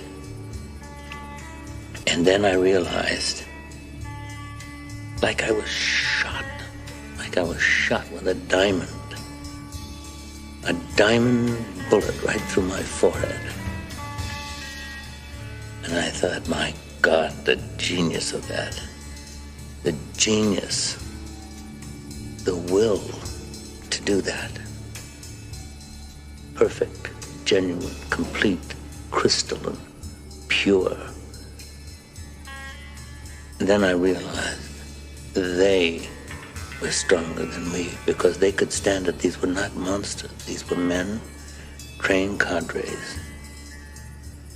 Speaker 7: And then I realized, like I was shot with a diamond bullet right through my forehead. And I thought, my God, the genius of that. The genius, the will to do that. Perfect, genuine, complete, crystalline, pure. And then I realized they were stronger than me because they could stand it. These were not monsters. These were men, trained cadres.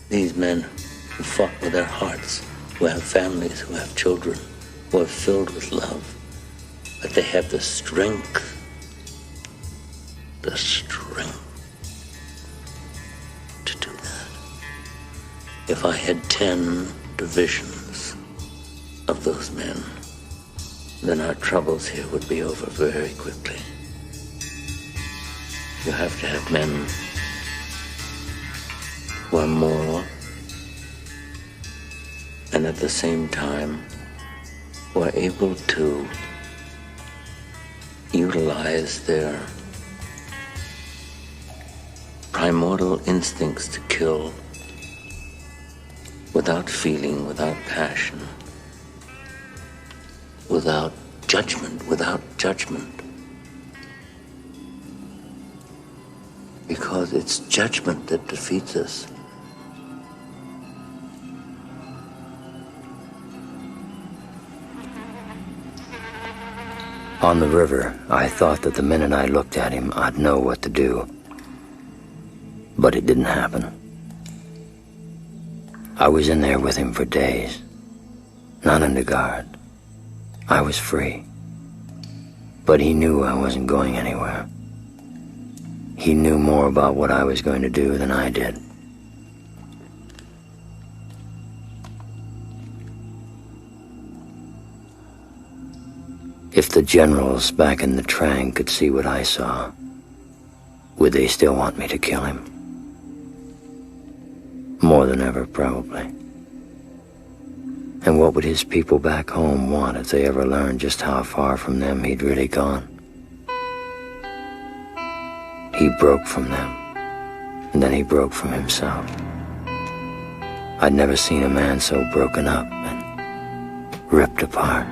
Speaker 7: These men who fought with their hearts, who have families, who have children, who are filled with love, but they have the strength to do that. If I had 10 divisions of those men, then our troubles here would be over very quickly. You have to have men who are moral and at the same time who are able to utilize their primordial instincts to kill without feeling, without passion, without judgment. Because it's judgment that defeats us.
Speaker 2: On the river, I thought that the minute I looked at him, I'd know what to do. But it didn't happen. I was in there with him for days, not under guard. I was free. But he knew I wasn't going anywhere. He knew more about what I was going to do than I did. If the generals back in the Trang could see what I saw, would they still want me to kill him? More than ever, probably. And what would his people back home want if they ever learned just how far from them he'd really gone? He broke from them, and then he broke from himself. I'd never seen a man so broken up and ripped apart.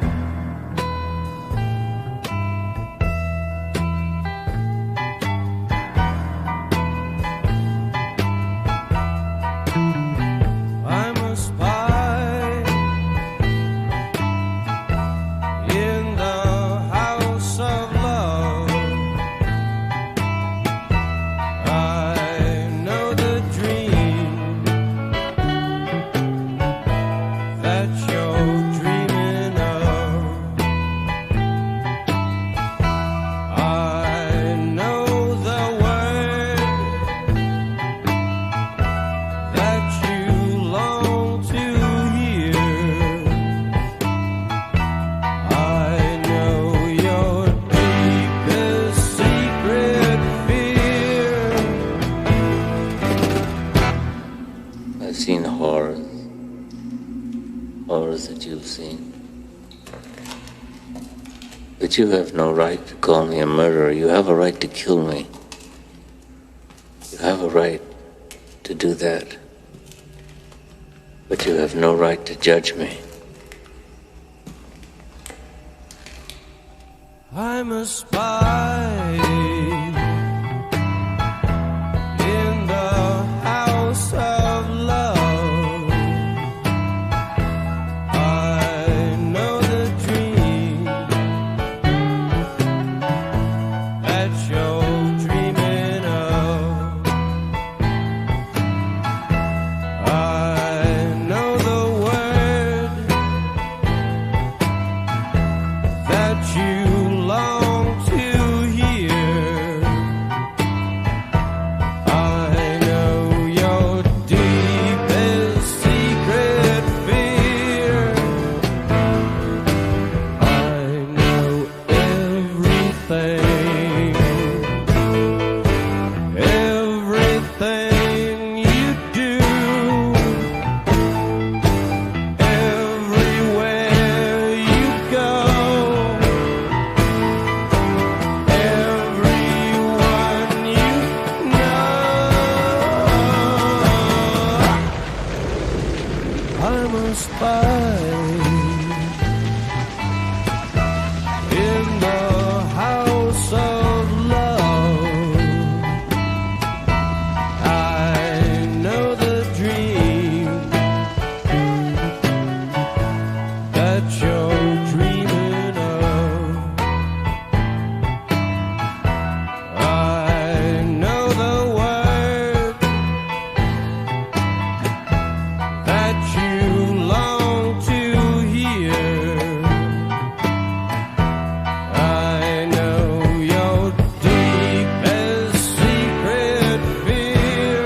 Speaker 7: horrors that you've seen. But you have no right to call me a murderer. You have a right to kill me. You have a right to do that. But you have no right to judge me.
Speaker 1: I'm a spy in the house of love. I know the dream that you're dreaming of. I know the word that you long to hear. I know your deepest secret fear. I know everything, everything you do, everywhere you go. Everyone you know. I'm a spy in the house of love. I know the dream that you're dreaming of. I know the word that you long to hear. I know your deepest secret fear.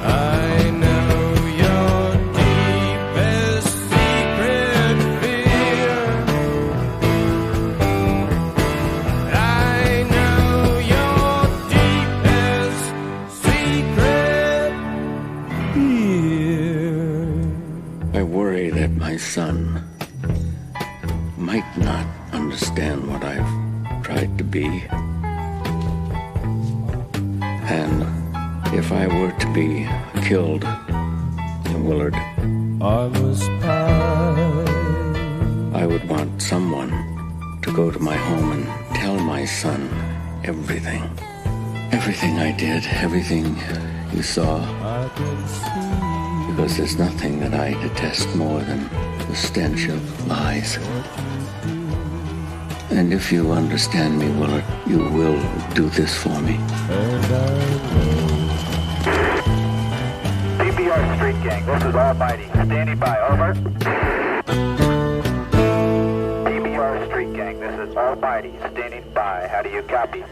Speaker 1: I know your deepest secret fear. I know your deepest secret fear.
Speaker 7: I worry that my son might not understand what I've tried to be. And if I were to be killed, Willard,
Speaker 1: I'm a spy.
Speaker 7: I would want someone to go to my home and tell my son everything. Everything I did, everything you saw.
Speaker 1: I can see.
Speaker 7: Because there's nothing that I detest more than the stench of lies. And if you understand me, Willard, you will do this for me.
Speaker 15: PBR Street Gang, this is Almighty. Standing by, over. PBR Street Gang, this is Almighty. Standing by. How do you copy?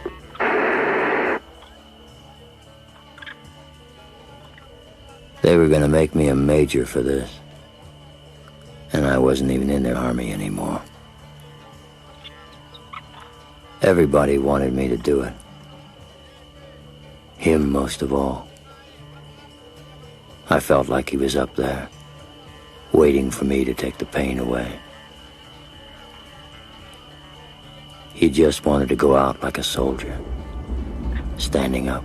Speaker 2: They were going to make me a major for this. And I wasn't even in their army anymore. Everybody wanted me to do it. Him most of all. I felt like he was up there, waiting for me to take the pain away. He just wanted to go out like a soldier, standing up.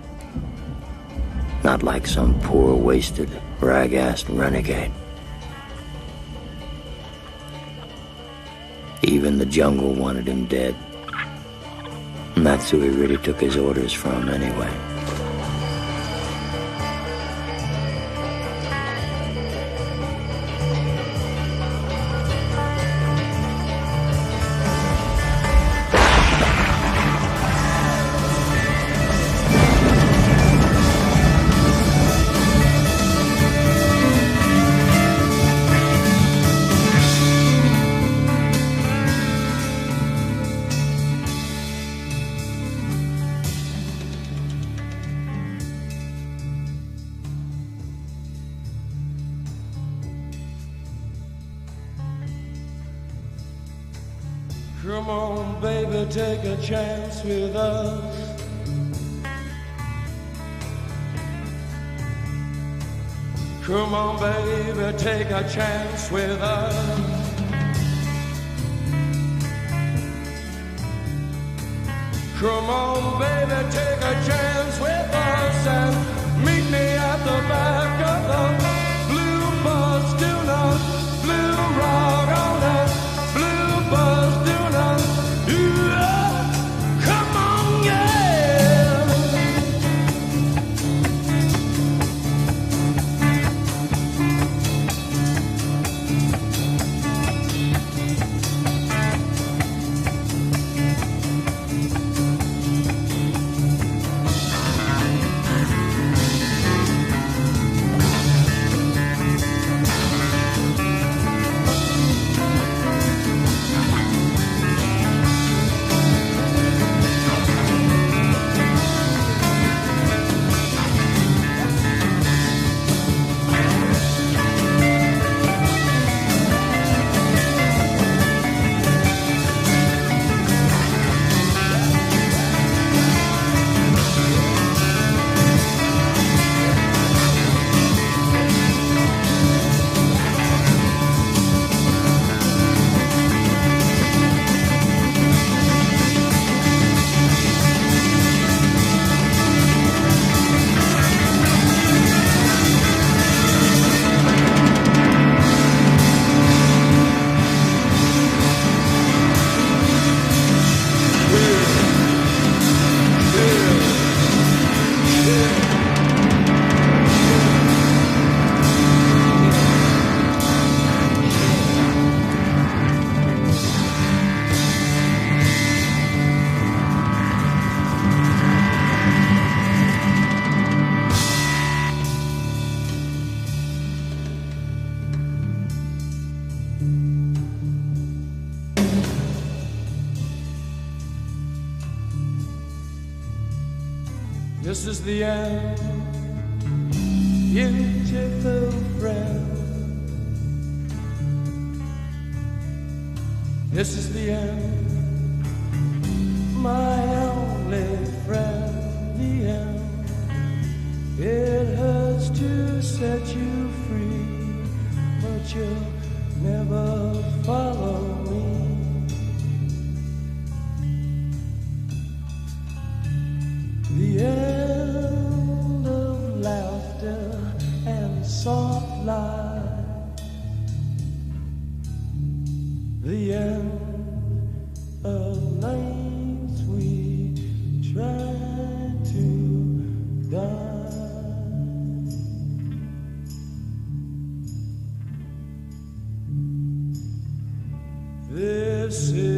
Speaker 2: Not like some poor, wasted, rag-assed renegade. Even the jungle wanted him dead. And that's who he really took his orders from anyway.
Speaker 1: Come on, baby, take a chance with us. Come on, baby, take a chance with us. Come on, baby, take a chance with us and meet me at the back of the blue bus. Do not blue rock on that blue bus. Do not. Come on, yeah. This is the end, beautiful friend. This is the end, my only friend. The end. It hurts to set you free, but you'll never follow me. The end of laughter and soft light. The end of nights we try to die. This is